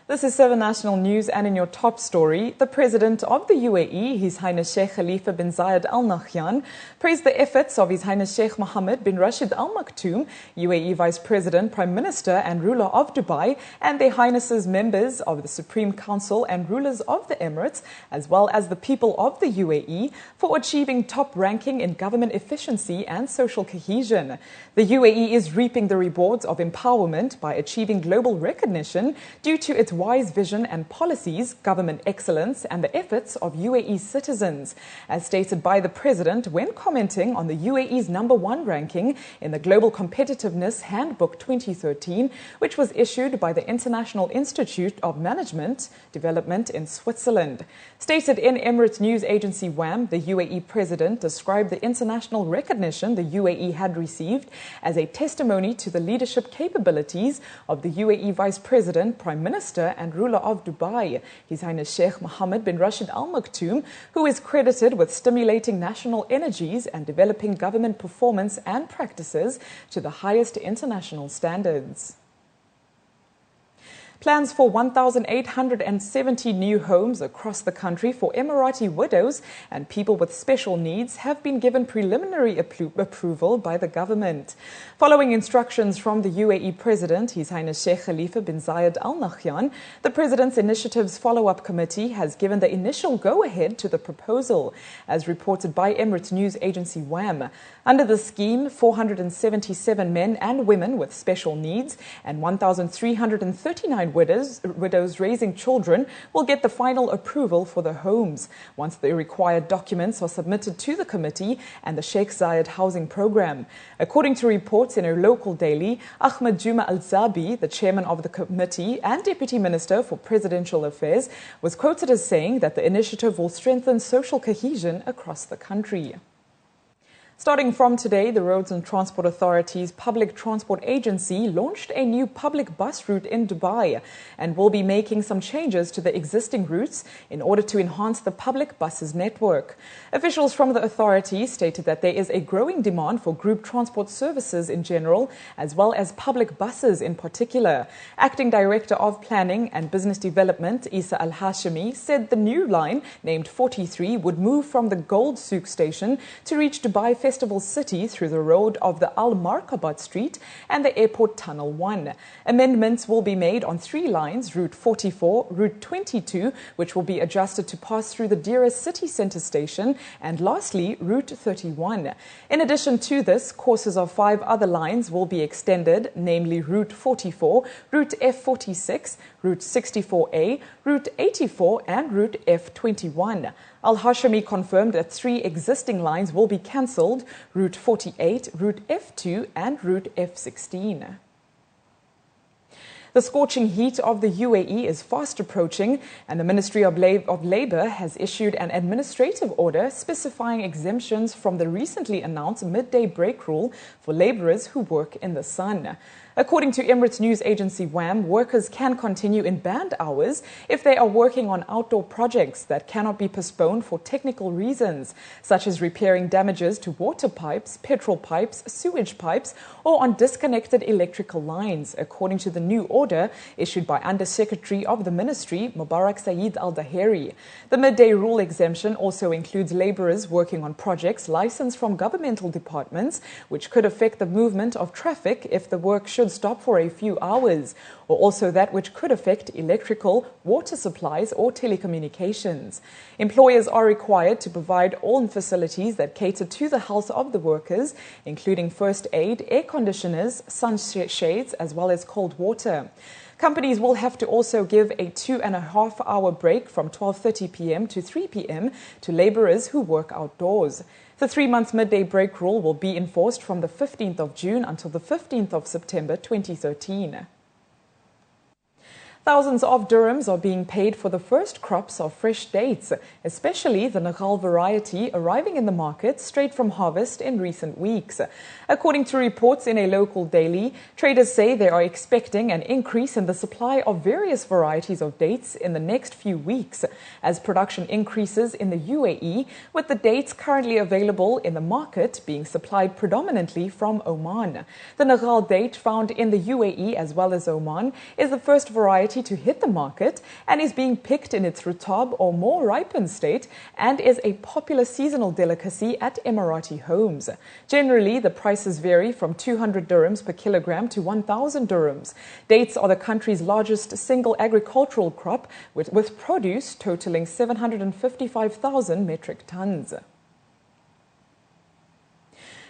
This is 7 National News, and in your top story, the President of the UAE, His Highness Sheikh Khalifa bin Zayed Al Nahyan, praised the efforts of His Highness Sheikh Mohammed bin Rashid Al Maktoum, UAE Vice President, Prime Minister and ruler of Dubai, and their Highnesses members of the Supreme Council and rulers of the Emirates, as well as the people of the UAE, for achieving top ranking in government efficiency and social cohesion. The UAE is reaping the rewards of empowerment by achieving global recognition due to its wise vision and policies, government excellence, and the efforts of UAE citizens, as stated by the President when commenting on the UAE's #1 ranking in the Global Competitiveness Handbook 2013, which was issued by the International Institute of Management Development in Switzerland. Stated in Emirates news agency WAM, the UAE President described the international recognition the UAE had received as a testimony to the leadership capabilities of the UAE Vice President, Prime Minister and ruler of Dubai, His Highness Sheikh Mohammed bin Rashid Al Maktoum, who is credited with stimulating national energies and developing government performance and practices to the highest international standards. Plans for 1,870 new homes across the country for Emirati widows and people with special needs have been given preliminary approval by the government. Following instructions from the UAE President, His Highness Sheikh Khalifa bin Zayed Al Nahyan, the President's Initiatives Follow-up Committee has given the initial go-ahead to the proposal, as reported by Emirates news agency WAM. Under the scheme, 477 men and women with special needs and 1,339 widows raising children will get the final approval for the homes once the required documents are submitted to the committee and the Sheikh Zayed housing program. According to reports in a local daily, Ahmed Juma Al-Zabi, the chairman of the committee and deputy minister for presidential affairs, was quoted as saying that the initiative will strengthen social cohesion across the country. Starting from today, the Roads and Transport Authority's Public Transport Agency launched a new public bus route in Dubai and will be making some changes to the existing routes in order to enhance the public buses network. Officials from the authority stated that there is a growing demand for group transport services in general, as well as public buses in particular. Acting Director of Planning and Business Development, Isa Al-Hashimi, said the new line, named 43, would move from the Gold Souk station to reach Dubai Festival City through the road of the Al Markabat Street and the Airport Tunnel 1. Amendments will be made on 3 lines, Route 44, Route 22, which will be adjusted to pass through the Dira City Centre Station, and lastly, Route 31. In addition to this, courses of 5 other lines will be extended, namely Route 44, Route F46, Route 64A, Route 84 and Route F21. Al-Hashimi confirmed that 3 existing lines will be cancelled, Route 48, Route F2 and Route F16. The scorching heat of the UAE is fast approaching, and the Ministry of Labour has issued an administrative order specifying exemptions from the recently announced midday break rule for labourers who work in the sun. According to Emirates news agency WAM, workers can continue in band hours if they are working on outdoor projects that cannot be postponed for technical reasons, such as repairing damages to water pipes, petrol pipes, sewage pipes, or on disconnected electrical lines, according to the new order issued by Under-Secretary of the Ministry, Mubarak Saeed Al-Daheri. The midday rule exemption also includes labourers working on projects licensed from governmental departments, which could affect the movement of traffic if the work should stop for a few hours, or also that which could affect electrical, water supplies or telecommunications. Employers are required to provide all facilities that cater to the health of the workers, including first aid, air conditioners, sunshades, as well as cold water. Companies will have to also give a 2.5-hour break from 12:30 p.m. to 3 p.m. to labourers who work outdoors. The 3-month midday break rule will be enforced from the 15th of June until the 15th of September 2013. Thousands of dirhams are being paid for the first crops of fresh dates, especially the Neghal variety arriving in the market straight from harvest in recent weeks. According to reports in a local daily, traders say they are expecting an increase in the supply of various varieties of dates in the next few weeks as production increases in the UAE, with the dates currently available in the market being supplied predominantly from Oman. The Neghal date, found in the UAE as well as Oman, is the first variety variety to hit the market and is being picked in its rutab or more ripened state and is a popular seasonal delicacy at Emirati homes. Generally, the prices vary from 200 dirhams per kilogram to 1,000 dirhams. Dates are the country's largest single agricultural crop, with produce totaling 755,000 metric tons.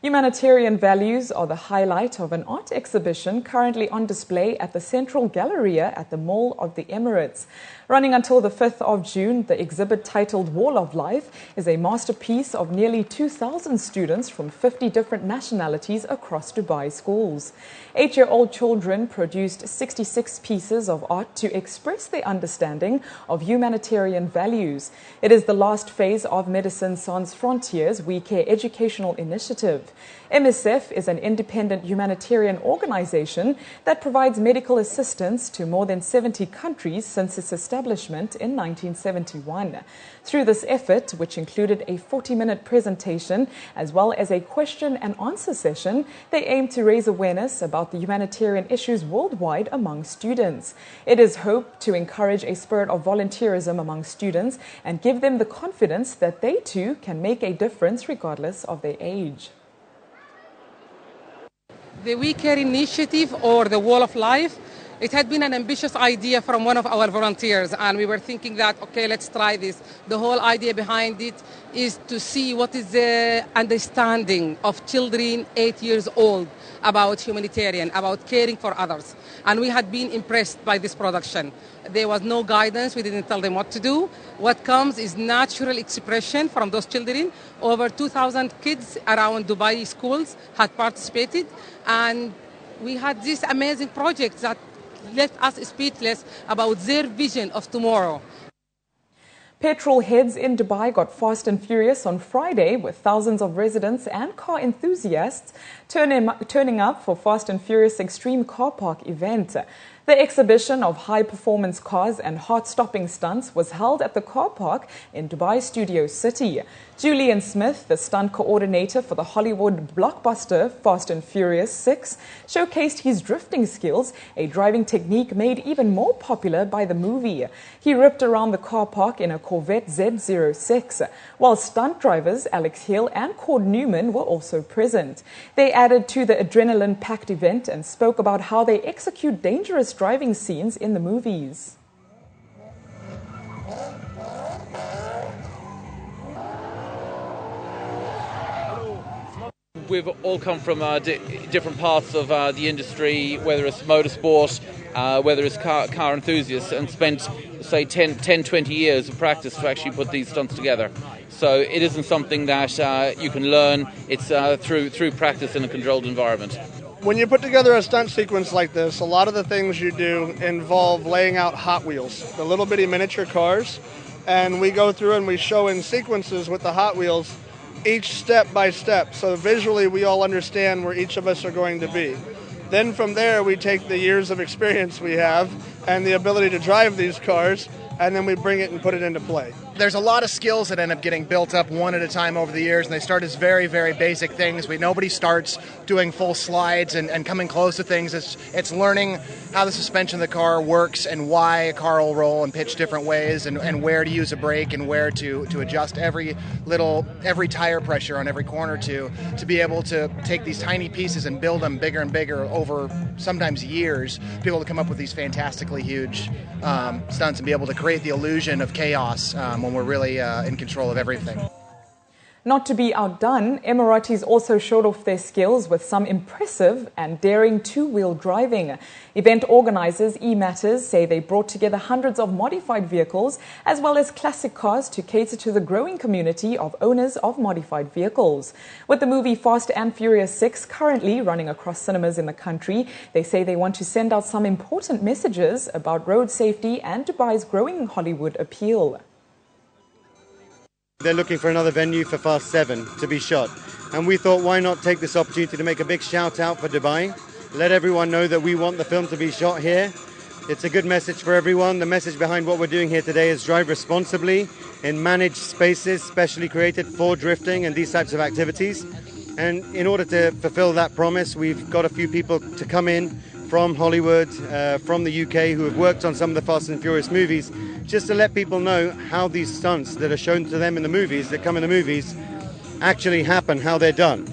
Humanitarian values are the highlight of an art exhibition currently on display at the Central Galleria at the Mall of the Emirates. Running until the 5th of June, the exhibit titled Wall of Life is a masterpiece of nearly 2,000 students from 50 different nationalities across Dubai schools. 8-year-old children produced 66 pieces of art to express their understanding of humanitarian values. It is the last phase of Médecins Sans Frontières We Care educational initiative. MSF is an independent humanitarian organization that provides medical assistance to more than 70 countries since its establishment in 1971. Through this effort, which included a 40-minute presentation as well as a question and answer session, they aim to raise awareness about the humanitarian issues worldwide among students. It is hoped to encourage a spirit of volunteerism among students and give them the confidence that they too can make a difference regardless of their age. The We Care initiative, or the Wall of Life, it had been an ambitious idea from one of our volunteers, and we were thinking that, okay, let's try this. The whole idea behind it is to see what is the understanding of children 8 years old about humanitarian, about caring for others. And we had been impressed by this production. There was no guidance. We didn't tell them what to do. What comes is natural expression from those children. Over 2,000 kids around Dubai schools had participated, and we had this amazing project that left us speechless about their vision of tomorrow. Petrol heads in Dubai got fast and furious on Friday, with thousands of residents and car enthusiasts turning up for Fast and Furious Extreme Car Park event. The exhibition of high-performance cars and heart-stopping stunts was held at the car park in Dubai Studio City. Julian Smith, the stunt coordinator for the Hollywood blockbuster Fast and Furious 6, showcased his drifting skills, a driving technique made even more popular by the movie. He ripped around the car park in a Corvette Z06, while stunt drivers Alex Hill and Cord Newman were also present. They added to the adrenaline-packed event and spoke about how they execute dangerous driving scenes in the movies. We've all come from different parts of the industry, whether it's motorsport, whether it's car enthusiasts, and spent, say, 10, 20 years of practice to actually put these stunts together. So it isn't something that you can learn. It's through practice in a controlled environment. When you put together a stunt sequence like this, a lot of the things you do involve laying out Hot Wheels, the little bitty miniature cars, and we go through and we show in sequences with the Hot Wheels each step by step, so visually we all understand where each of us are going to be. Then from there we take the years of experience we have and the ability to drive these cars, and then we bring it and put it into play. There's a lot of skills that end up getting built up one at a time over the years, and they start as very, very basic things. Nobody starts doing full slides and coming close to things. It's learning how the suspension of the car works and why a car will roll and pitch different ways, and where to use a brake and where to adjust every tire pressure on every corner to be able to take these tiny pieces and build them bigger and bigger over sometimes years, be able to come up with these fantastically huge stunts and be able to create the illusion of chaos when we're really in control of everything. Not to be outdone, Emiratis also showed off their skills with some impressive and daring two-wheel driving. Event organizers E-Matters say they brought together hundreds of modified vehicles as well as classic cars to cater to the growing community of owners of modified vehicles. With the movie Fast and Furious 6 currently running across cinemas in the country, they say they want to send out some important messages about road safety and Dubai's growing Hollywood appeal. They're looking for another venue for Fast 7 to be shot. And we thought, why not take this opportunity to make a big shout out for Dubai, let everyone know that we want the film to be shot here. It's a good message for everyone. The message behind what we're doing here today is drive responsibly in managed spaces specially created for drifting and these types of activities. And in order to fulfill that promise, we've got a few people to come in from Hollywood, from the UK, who have worked on some of the Fast and Furious movies, just to let people know how these stunts that are shown to them in the movies, that come in the movies, actually happen, how they're done.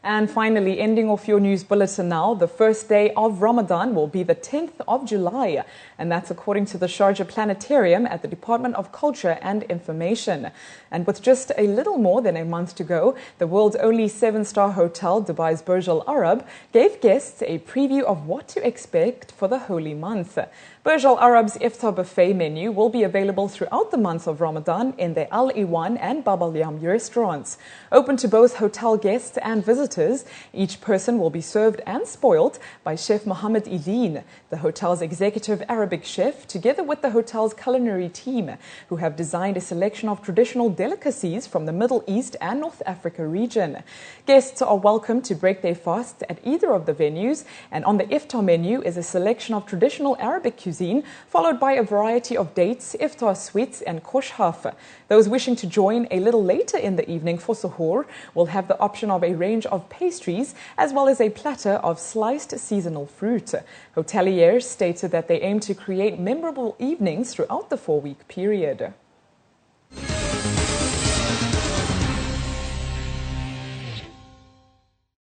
And finally, ending off your news bulletin now, the first day of Ramadan will be the 10th of July. And that's according to the Sharjah Planetarium at the Department of Culture and Information. And with just a little more than a month to go, the world's only 7-star hotel, Dubai's Burj Al Arab, gave guests a preview of what to expect for the holy month. Burj Al Arab's Iftar buffet menu will be available throughout the month of Ramadan in the Al Iwan and Bab Al Yam restaurants. Open to both hotel guests and visitors, each person will be served and spoiled by Chef Mohammed Ideen, the hotel's executive Arabic chef, together with the hotel's culinary team, who have designed a selection of traditional delicacies from the Middle East and North Africa region. Guests are welcome to break their fast at either of the venues, and on the iftar menu is a selection of traditional Arabic cuisine, followed by a variety of dates, iftar sweets and koshhaf. Those wishing to join a little later in the evening for suhour will have the option of a range of pastries as well as a platter of sliced seasonal fruit. Hoteliers stated that they aim to create memorable evenings throughout the 4-week period.